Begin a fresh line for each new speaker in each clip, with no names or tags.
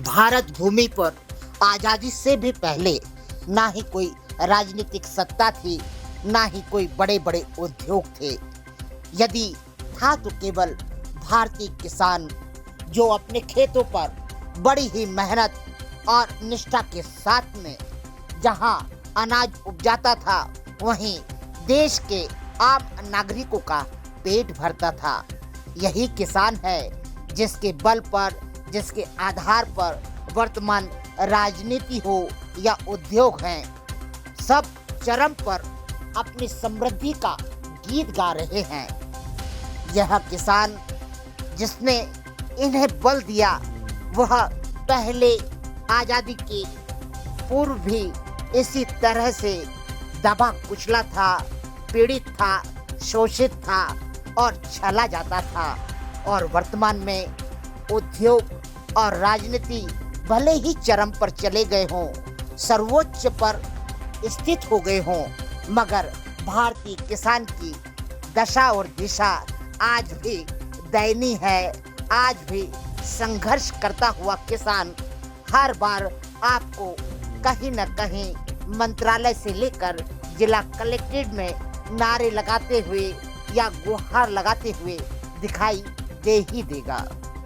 भारत भूमि पर आजादी से भी पहले ना ही कोई राजनीतिक सत्ता थी, ना ही कोई बड़े बड़े उद्योग थे। यदि था तो केवल भारतीय किसान, जो अपने खेतों पर बड़ी ही मेहनत और निष्ठा के साथ में जहां अनाज उपजाता था, वहीं देश के आम नागरिकों का पेट भरता था। यही किसान है जिसके बल पर, जिसके आधार पर वर्तमान राजनीति हो या उद्योग हैं, सब चरम पर अपनी समृद्धि का गीत गा रहे हैं। यह किसान जिसने इन्हें बल दिया, वह पहले आजादी के पूर्व भी इसी तरह से दबा कुचला था, पीड़ित था, शोषित था और छला जाता था। और वर्तमान में उद्योग और राजनीति भले ही चरम पर चले गए हों, सर्वोच्च पर स्थित हो गए हों, मगर भारतीय किसान की दशा और दिशा आज भी दयनीय है। आज भी संघर्ष करता हुआ किसान हर बार आपको कहीं न कहीं मंत्रालय से लेकर जिला कलेक्ट्रेट में नारे लगाते हुए या गुहार लगाते हुए दिखाई दे ही देगा।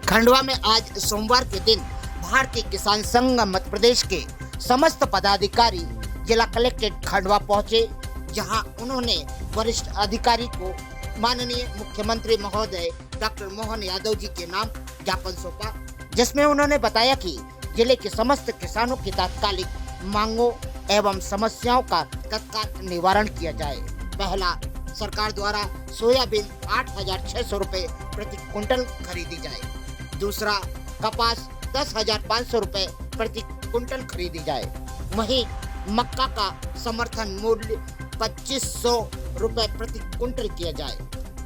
खंडवा में आज सोमवार के दिन भारतीय किसान संघ मध्य प्रदेश के समस्त पदाधिकारी जिला कलेक्ट्रेट खंडवा पहुंचे, जहां उन्होंने वरिष्ठ अधिकारी को माननीय मुख्यमंत्री महोदय डॉक्टर मोहन यादव जी के नाम ज्ञापन सौंपा, जिसमें उन्होंने बताया कि जिले के समस्त किसानों की तात्कालिक मांगों एवं समस्याओं का तत्काल निवारण किया जाए। पहला, सरकार द्वारा सोयाबीन 8,600 रुपए प्रति क्विंटल खरीदी जाए। दूसरा, कपास 10,500 रुपए प्रति क्विंटल खरीदी जाए। वहीं मक्का का समर्थन मूल्य 2,500 रुपए प्रति क्विंटल किया जाए।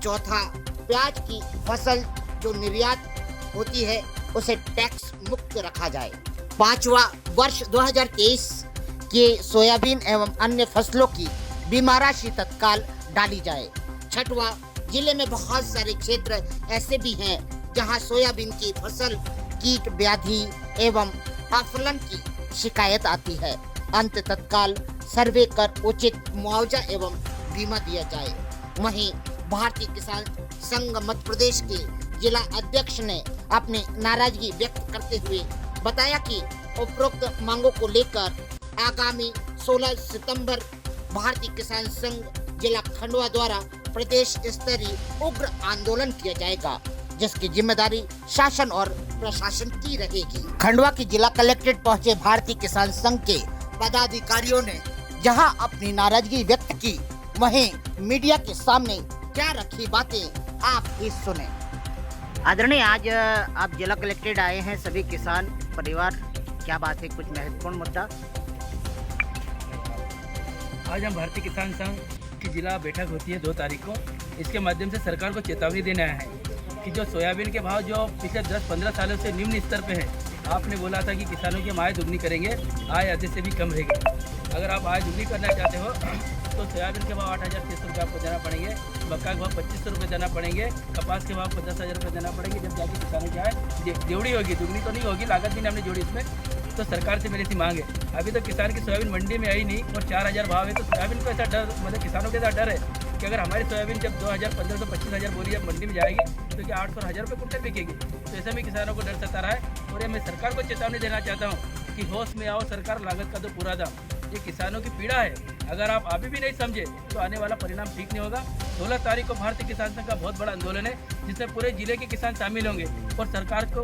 चौथा, प्याज की फसल जो निर्यात होती है उसे टैक्स मुक्त रखा जाए। पांचवा, वर्ष 2023 के सोयाबीन एवं अन्य फसलों की बीमा राशि तत्काल डाली जाए। छठवां, जिले में बहुत सारे क्षेत्र ऐसे भी हैं जहां सोयाबीन की फसल कीट व्याधि एवं आफलन की शिकायत आती है। अंत, तत्काल सर्वे कर उचित मुआवजा एवं बीमा दिया जाए। वहीं भारतीय किसान संघ मध्य प्रदेश के जिला अध्यक्ष ने अपनी नाराजगी व्यक्त करते हुए बताया कि उपरोक्त मांगों को लेकर आगामी 16 सितंबर भारतीय किसान संघ जिला खंडवा द्वारा प्रदेश स्तरीय उग्र आंदोलन किया जाएगा, जिसकी जिम्मेदारी शासन और प्रशासन की रहेगी। खंडवा की जिला कलेक्ट्रेट पहुंचे भारतीय किसान संघ के पदाधिकारियों ने जहां अपनी नाराजगी व्यक्त की, वहीं मीडिया के सामने क्या रखी बातें आप भी सुने। आदरणीय, आज आप जिला कलेक्ट्रेट आए हैं, सभी किसान परिवार, क्या बात है, कुछ महत्वपूर्ण मुद्दा?
आज हम भारतीय किसान संघ की जिला बैठक होती है 2 तारीख को। इसके माध्यम से सरकार को चेतावनी देने आया है कि जो सोयाबीन के भाव जो पिछले 10-15 सालों से निम्न स्तर पे है, आपने बोला था कि किसानों की आय दुगनी करेंगे, आय आधे से भी कम रहेगी। अगर आप आय दुगनी करना चाहते हो तो सोयाबीन के भाव 8,600 रुपये आपको देना पड़ेंगे, मक्का के भाव 2,500 रुपये देना पड़ेंगे, कपास के भाव को 10,000 रुपये देना पड़ेंगे। जब जाके किसानों की आय जोड़ी होगी, दुगनी तो नहीं होगी, लागत भी नहीं हमने जोड़ी इसमें। तो सरकार से मेरी सी मांग है, अभी तो किसान की सोयाबीन मंडी में आई नहीं और 4,000 भाव है, तो सोयाबीन को ऐसा डर, मतलब किसानों के साथ डर है कि अगर हमारी सोयाबीन जब 2,000, 1,500, 25,000 बोरी जब मंडी में जाएगी तो क्या 800, 1,000 रुपये कुंटल बिकेगी। तो ऐसे में किसानों को डर सता रहा है। और ये मैं सरकार को चेतावनी देना चाहता हूँ कि होश में आओ सरकार, लागत का दो पूरा दाम। ये किसानों की पीड़ा है, अगर आप अभी भी नहीं समझे तो आने वाला परिणाम ठीक नहीं होगा। 16 तारीख को भारतीय किसान संघ का बहुत बड़ा आंदोलन है, जिसमें पूरे जिले के किसान शामिल होंगे और सरकार को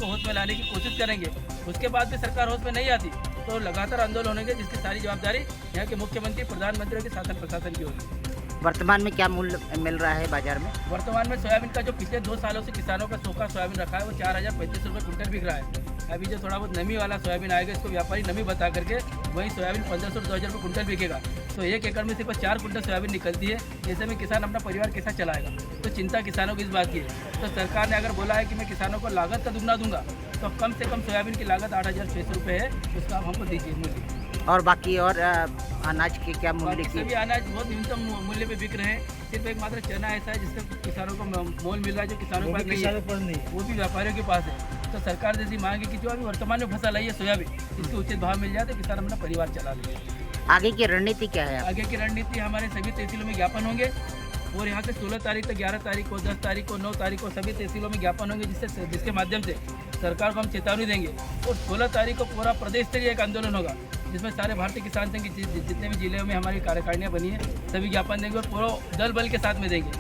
होश में लाने की कोशिश करेंगे। उसके बाद भी सरकार होश में नहीं आती तो लगातार आंदोलन होंगे, जिसकी सारी जवाबदारी यहाँ के मुख्यमंत्री, प्रधानमंत्री के शासन प्रशासन की होगी।
वर्तमान में क्या मूल्य मिल रहा है बाजार में?
वर्तमान में सोयाबीन का जो पिछले 2 सालों से किसानों का सूखा सोयाबीन रखा है वो 4,035 रुपये कुंटल बिक रहा है। अभी जो थोड़ा बहुत नमी वाला सोयाबीन आएगा, इसको व्यापारी नमी बता करके वही सोयाबीन 1,500 2,000 रुपये कुंटल बिकेगा। तो 1 एकड़ में सिर्फ 4 कुंटल सोयाबीन निकलती है। ऐसे में किसान अपना परिवार कैसा चलाएगा? तो चिंता किसानों की इस बात की है। तो सरकार ने अगर बोला है कि मैं किसानों को लागत का दुगना दूंगा, तो कम से कम सोयाबीन की लागत 8,600 रुपये है, उसका आप हमको दीजिए मूल्य।
और बाकी और अनाज के क्या मूल्य की?
सभी अनाज बहुत न्यूनतम मूल्य पे बिक रहे हैं। सिर्फ एक मात्र चना ऐसा है जिससे किसानों को मोल मिल रहा है, जो किसानों के पास नहीं है, वो भी व्यापारियों के पास है। तो सरकार जैसी मांग है कि जो अभी वर्तमान में फसल आई है सोयाबीन, इसके उचित भाव मिल जाए तो किसान अपना परिवार चला ले।
आगे की रणनीति क्या है?
आगे की रणनीति हमारे सभी तहसीलों में ज्ञापन होंगे और यहाँ से 16 तारीख तक, 11 तारीख को, 10 तारीख को, 9 तारीख को सभी तहसीलों में ज्ञापन होंगे, जिसके माध्यम से सरकार को हम चेतावनी देंगे। और 16 तारीख को पूरा प्रदेश स्तरीय एक आंदोलन होगा, जिसमें सारे भारतीय किसान संघ की जितने भी जिले में हमारी कार्यकारिणियाँ बनी है सभी ज्ञापन देंगे और पूरा दल बल के साथ में देंगे।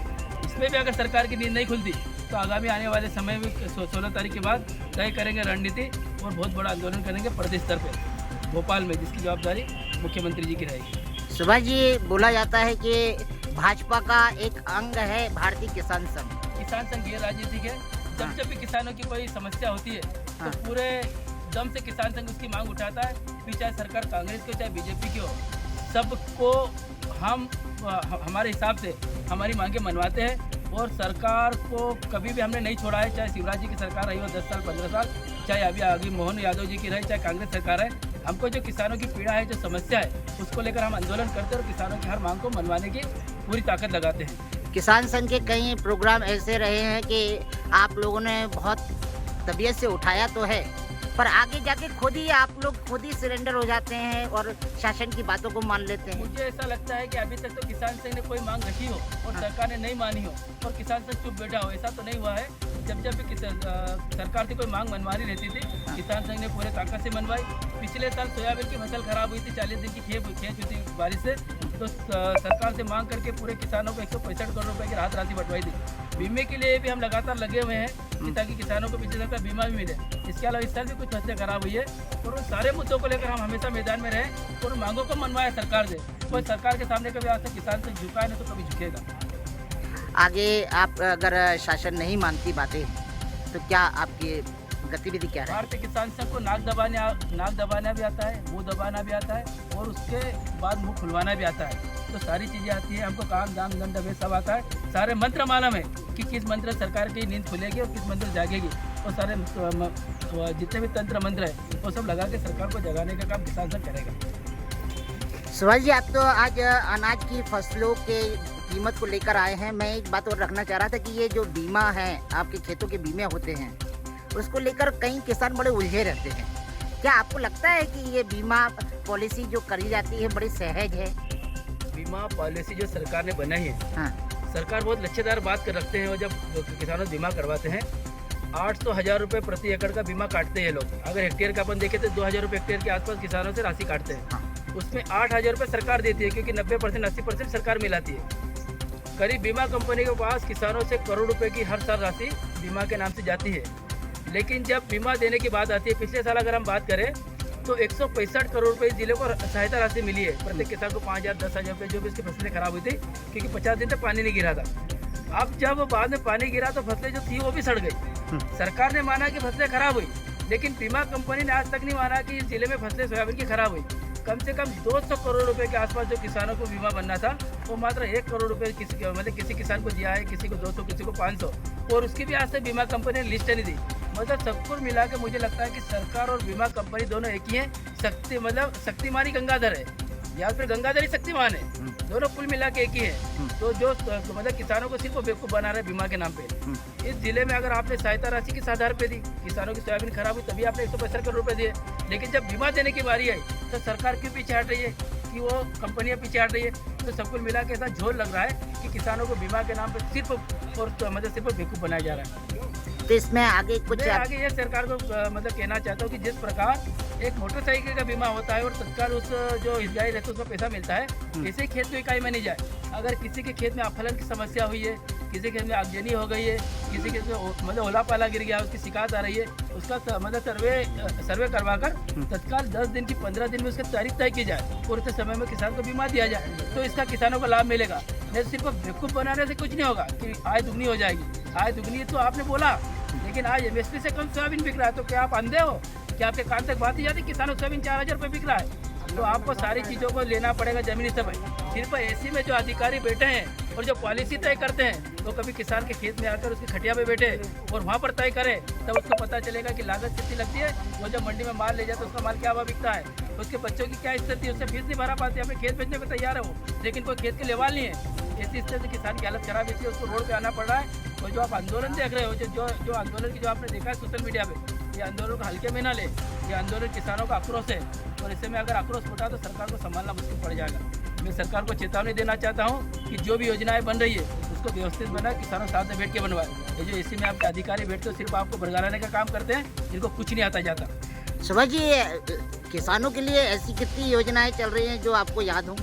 इसमें भी अगर सरकार की नींद नहीं खुलती तो आगामी आने वाले समय में 16 तारीख के बाद तय करेंगे रणनीति और बहुत बड़ा आंदोलन करेंगे प्रदेश स्तर पर भोपाल में, जिसकी जवाबदारी मुख्यमंत्री जी की रहेगी।
सुभाष जी, बोला जाता है कि भाजपा का एक अंग है भारतीय किसान संघ।
किसान संघ ये राजनीतिक है। जब भी किसानों की कोई समस्या होती है तो पूरे दम से किसान संघ उसकी मांग उठाता है, फिर चाहे सरकार कांग्रेस की हो चाहे बीजेपी की हो, सबको हम हमारे हिसाब से हमारी मांगें मनवाते हैं। और सरकार को कभी भी हमने नहीं छोड़ा है, चाहे शिवराज जी की सरकार रही हो 10 साल 15 साल, चाहे अभी आगे मोहन यादव जी की रही, चाहे कांग्रेस सरकार है। हमको जो किसानों की पीड़ा है, जो समस्या है, उसको लेकर हम आंदोलन करते हैं और किसानों की हर मांग को मनवाने की पूरी ताकत लगाते हैं।
किसान संघ के कई प्रोग्राम ऐसे रहे हैं कि आप लोगों ने बहुत तबीयत से उठाया तो है, पर आगे जाके खुद ही सरेंडर हो जाते हैं और शासन की बातों को मान लेते हैं।
मुझे ऐसा लगता है कि अभी तक तो किसान संघ ने कोई मांग रखी हो और सरकार ने नहीं मानी हो और किसान संघ चुप बैठा हो, ऐसा तो नहीं हुआ है। जब भी सरकार से कोई मांग मनवानी रहती थी, किसान संघ ने पूरे ताकत से मनवाई। पिछले साल सोयाबीन की फसल खराब हुई थी, 40 दिन की खेत हुई थी बारिश से, तो सरकार से मांग करके पूरे किसानों को 165 करोड़ रुपए की राहत राशि बंटवाई थी। बीमे के लिए भी हम लगातार लगे हुए हैं ताकि किसानों को पिछले साल का बीमा भी मिले। इसके अलावा इस साल भी कुछ फसलें खराब हुई है और उन सारे मुद्दों को लेकर हम हमेशा मैदान में रहे और मांगों को मनवाए सरकार से। कोई सरकार के सामने कभी आज तक किसान से झुका है नहीं तो कभी झुकेगा।
आगे आप अगर शासन नहीं मानती बातें तो क्या आपकी गतिविधि क्या है?
भारतीय किसान संघ को नाक दबाना भी आता है, मुंह दबाना भी आता है और उसके बाद मुंह खुलवाना भी आता है। तो सारी चीज़ें आती हैं, हमको काम दाम दंड भेद सब आता है। सारे मंत्र मालूम है कि किस मंत्र सरकार की नींद खुलेगी और किस मंत्र जागेगी, और सारे जितने भी तंत्र मंत्र है वो सब लगा के सरकार को जगाने का काम किसान संघ करेगा।
सुभाष जी, आप तो आज अनाज की फसलों के कीमत को लेकर आए हैं। मैं एक बात और रखना चाह रहा था कि ये जो बीमा है, आपके खेतों के बीमे होते हैं, उसको लेकर कई किसान बड़े उलझे रहते हैं। क्या आपको लगता है कि ये बीमा पॉलिसी जो करी जाती है बड़ी सहज है?
बीमा पॉलिसी जो सरकार ने बनाई है,
हाँ।
सरकार बहुत लच्छेदार बात कर रखते हैं। और जब किसानों से बीमा करवाते हैं 800,000 रुपये प्रति एकड़ का बीमा काटते हैं लोग। अगर हेक्टेयर का अपन देखें तो 2,000 रुपये हेक्टेयर के आसपास किसानों से राशि काटते हैं। उसमें 8,000 रुपये सरकार देती है, क्योंकि 90% 80% सरकार मिलाती है। करीब बीमा कंपनी के पास किसानों से करोड़ रुपए की हर साल राशि बीमा के नाम से जाती है। लेकिन जब बीमा देने की बात आती है, पिछले साल अगर हम बात करें तो 165 करोड़ रुपए जिले को सहायता राशि मिली है। प्रत्येक किसान को 5,000 10,000 रुपये, जो भी उसकी फसलें खराब हुई थी, क्योंकि 50 दिन तक पानी नहीं गिरा था। अब जब बाद में पानी गिरा तो फसलें जो थी वो भी सड़ गई। सरकार ने माना कि फसलें खराब हुई, लेकिन बीमा कंपनी ने आज तक नहीं माना कि इस जिले में फसलें सोयाबीन की खराब हुई। कम से कम 200 करोड़ रुपए के आसपास जो किसानों को बीमा बनना था, वो मात्र 1 करोड़ रुपए किसी किसान को दिया है, किसी को 200, किसी को 500, और उसकी भी आज तक बीमा कंपनी ने लिस्ट नहीं दी। मतलब सब कुछ मिला के मुझे लगता है कि सरकार और बीमा कंपनी दोनों एक ही है। शक्तिमानी गंगाधर है या फिर गंगाधर ही शक्तिमान है, दोनों कुल मिला के एक ही है। तो जो मतलब किसानों को सिर्फ बेवकूफ़ बना रहे बीमा के नाम पे। इस जिले में अगर आपने सहायता राशि किस आधार पे दी, किसानों की सोयाबीन खराब हुई तभी आपने 165 करोड़ रुपए दिए, लेकिन जब बीमा देने की बारी आई तो सरकार क्यों पीछे हट रही है, कि वो कंपनियां पीछे हट रही है? तो सब कुल मिला के ऐसा झोल लग रहा है कि किसानों को बीमा के नाम पर सिर्फ बेवकूफ़ बनाया जा रहा है।
तो इसमें आगे कुछ
आगे ये सरकार को कहना चाहता हूँ कि जिस प्रकार एक मोटरसाइकिल का बीमा होता है और तत्काल उस जो हितग्राही रहता है उसको पैसा मिलता है, ऐसे खेत में इकाई में नहीं जाए। अगर किसी के खेत में आफलन की समस्या हुई है, किसी खेत में आगजनी हो गई है, किसी खेत में ओला पाला गिर गया, उसकी शिकायत आ रही है, उसका सर्वे करवा कर तत्काल 10 दिन की 15 दिन में उसकी तारीख तय की जाए और उतने समय में किसान को बीमा दिया जाए, तो इसका किसानों को लाभ मिलेगा। नहीं सिर्फ बेवकूफ़ बनाने से कुछ नहीं होगा कि आय दुगनी हो जाएगी। आय दुगनी तो आपने बोला, लेकिन आज MSP से कम सोयाबीन बिक रहा है, तो क्या आप अंधे हो? क्या आपके कान तक बात ही जाती? किसानों को सोयाबीन 4,000 रुपये बिक रहा है। तो आपको सारी चीज़ों को लेना पड़ेगा जमीनी स्तर पर। सिर्फ ऐसी में जो अधिकारी बैठे हैं और जो पॉलिसी तय करते हैं, तो कभी किसान के खेत में आकर उसकी खटिया पे बैठे और वहाँ पर तय करें, तब उसको पता चलेगा कि लागत कितनी लगती है। वो जब मंडी में माल ले जाए तो उसका माल क्या भाव बिकता है, उसके बच्चों की क्या स्थिति है, उससे फीस नहीं भरा पाती, अपने खेत बेचने को तैयार है वो, लेकिन कोई खेत के लेवाल नहीं है। इसी स्थिति से किसान की हालत खराब, इसलिए उसको रोड पे आना पड़ रहा है। और जो आप आंदोलन देख रहे हो, जो आंदोलन की जो आपने देखा है सोशल मीडिया पे, ये आंदोलन को हल्के में ना ले। ये आंदोलन किसानों का आक्रोश है और ऐसे में अगर आक्रोश उठा तो सरकार को संभालना मुश्किल पड़ जाएगा। मैं सरकार को चेतावनी देना चाहता हूँ कि जो भी योजनाएं बन रही है उसको व्यवस्थित बना, किसानों साथ में बैठ के बनवाए। ये जो एसी में आपके अधिकारी बैठते हो सिर्फ आपको भड़काने का काम करते हैं, इनको कुछ नहीं आता जाता।
सुभाष जी, किसानों के लिए ऐसी कितनी योजनाएं चल रही हैं जो आपको याद हो?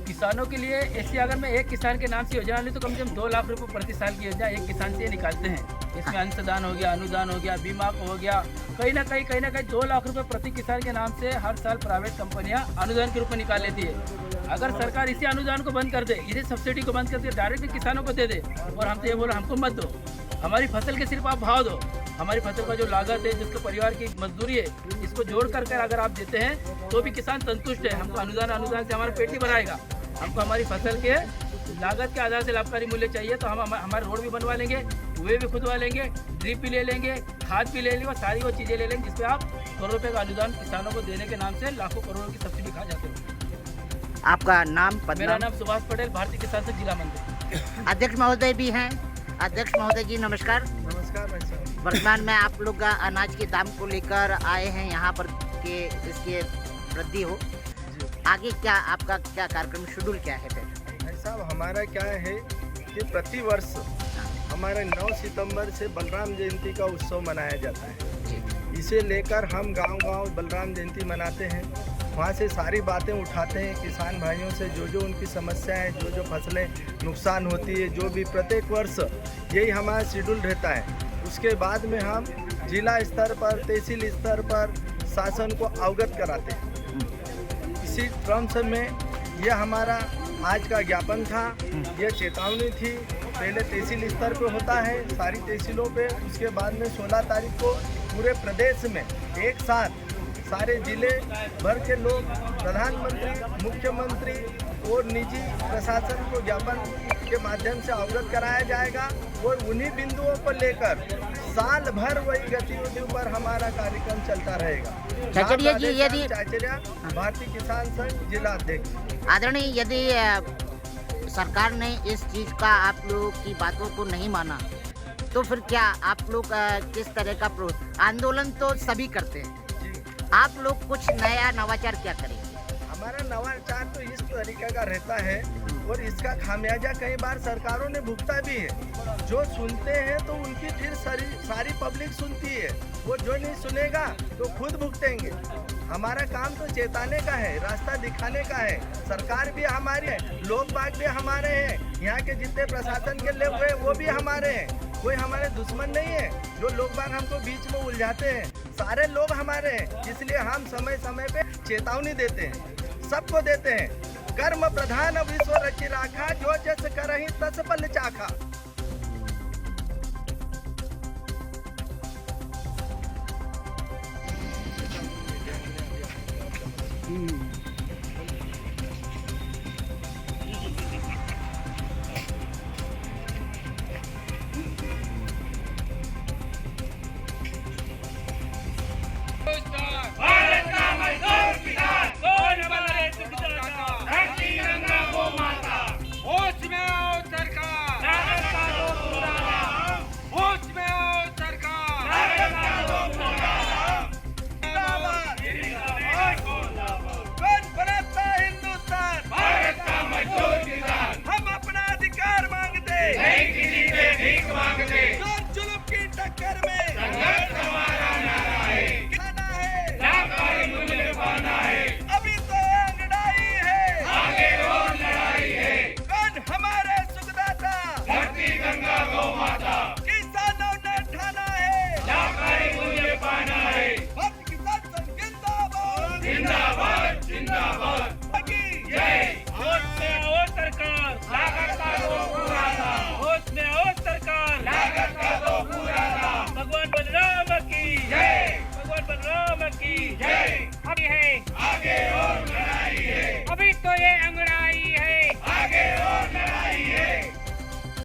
किसानों के लिए ऐसी अगर मैं एक किसान के नाम से योजना ली तो कम से कम 2 लाख रुपए प्रति साल की योजना एक किसान से निकालते हैं। इसमें अंशदान हो गया, अनुदान हो गया, बीमा हो गया, कहीं ना कहीं 2 लाख रुपए प्रति किसान के नाम से हर साल प्राइवेट कंपनियां अनुदान के रूप में निकाल लेती है। अगर सरकार इसी अनुदान को बंद कर दे, इसी सब्सिडी को बंद कर दे, डायरेक्ट किसानों को दे दे और हम तो ये बोलो हमको मत दो, हमारी फसल के सिर्फ आप भाव दो, हमारी फसल का जो लागत है, जिसके परिवार की मजदूरी है, इसको जोड़ कर अगर आप देते हैं तो भी किसान संतुष्ट है। हमको अनुदान से हमारा पेट ही भराएगा। हमको हमारी फसल के लागत के आधार से लाभकारी मूल्य चाहिए तो हम हमारे रोड भी बनवा लेंगे, कुएं भी खुदवा लेंगे, ड्रिप भी ले लेंगे, खाद भी ले लेंगे, सारी वो चीज़ें ले लेंगे जिसपे आप करोड़ों रुपये का अनुदान किसानों को देने के नाम से लाखों करोड़ों की सब्सिडी खा जाते हो।
आपका नाम?
मेरा नाम सुभाष पटेल, भारतीय किसान संघ जिला मंत्री।
अध्यक्ष महोदय भी हैं। अध्यक्ष महोदय जी नमस्कार।
नमस्कार भाई साहब।
वर्तमान में आप लोग का अनाज के दाम को लेकर आए हैं यहाँ पर के इसके वृद्धि हो, आगे क्या आपका क्या कार्यक्रम शेड्यूल क्या है? फिर
भाई साहब, हमारा क्या है कि प्रति वर्ष हमारा 9 सितंबर से बलराम जयंती का उत्सव मनाया जाता है। इसे लेकर हम गांव-गांव बलराम जयंती मनाते हैं। वहाँ से सारी बातें उठाते हैं किसान भाइयों से, जो उनकी समस्याएं, जो फसलें नुकसान होती है, जो भी प्रत्येक वर्ष यही हमारा शेड्यूल रहता है। उसके बाद में हम जिला स्तर पर, तहसील स्तर पर शासन को अवगत कराते हैं। इसी क्रम में यह हमारा आज का ज्ञापन था, यह चेतावनी थी। पहले तहसील स्तर पे होता है, सारी तहसीलों पे, उसके बाद में 16 तारीख को पूरे प्रदेश में एक साथ सारे जिले भर के लोग प्रधानमंत्री, मुख्यमंत्री और निजी प्रशासन को ज्ञापन के माध्यम से अवगत कराया जाएगा और उन्हीं बिंदुओं पर लेकर साल भर वही गतिविधियों पर हमारा कार्यक्रम चलता रहेगा।
चाचरिया जी, यदि
चाचरिया, भारतीय किसान संघ जिला अध्यक्ष।
आदरणीय, यदि सरकार ने इस चीज का आप लोगों की बातों को नहीं माना तो फिर क्या आप लोग किस तरह का आंदोलन तो सभी करते हैं, आप लोग कुछ नया नवाचार क्या करेंगे?
हमारा नवाचार तो इस तरीके का रहता है और इसका खामियाजा कई बार सरकारों ने भुगता भी है। जो सुनते हैं तो उनकी फिर सारी पब्लिक सुनती है, वो जो नहीं सुनेगा तो खुद भुगतेंगे। हमारा काम तो चेताने का है, रास्ता दिखाने का है। सरकार भी हमारी है, लोग बाग भी हमारे हैं, यहाँ के जितने प्रशासन के लोग हैं वो भी हमारे हैं। कोई हमारे दुश्मन नहीं है। जो लोग बाग हमको बीच में उलझाते हैं, सारे लोग हमारे हैं। इसलिए हम समय समय पे चेतावनी देते हैं, सबको देते हैं। कर्म प्रधान विश्व रचि राखा, जो जस करहि तस बल चाखा।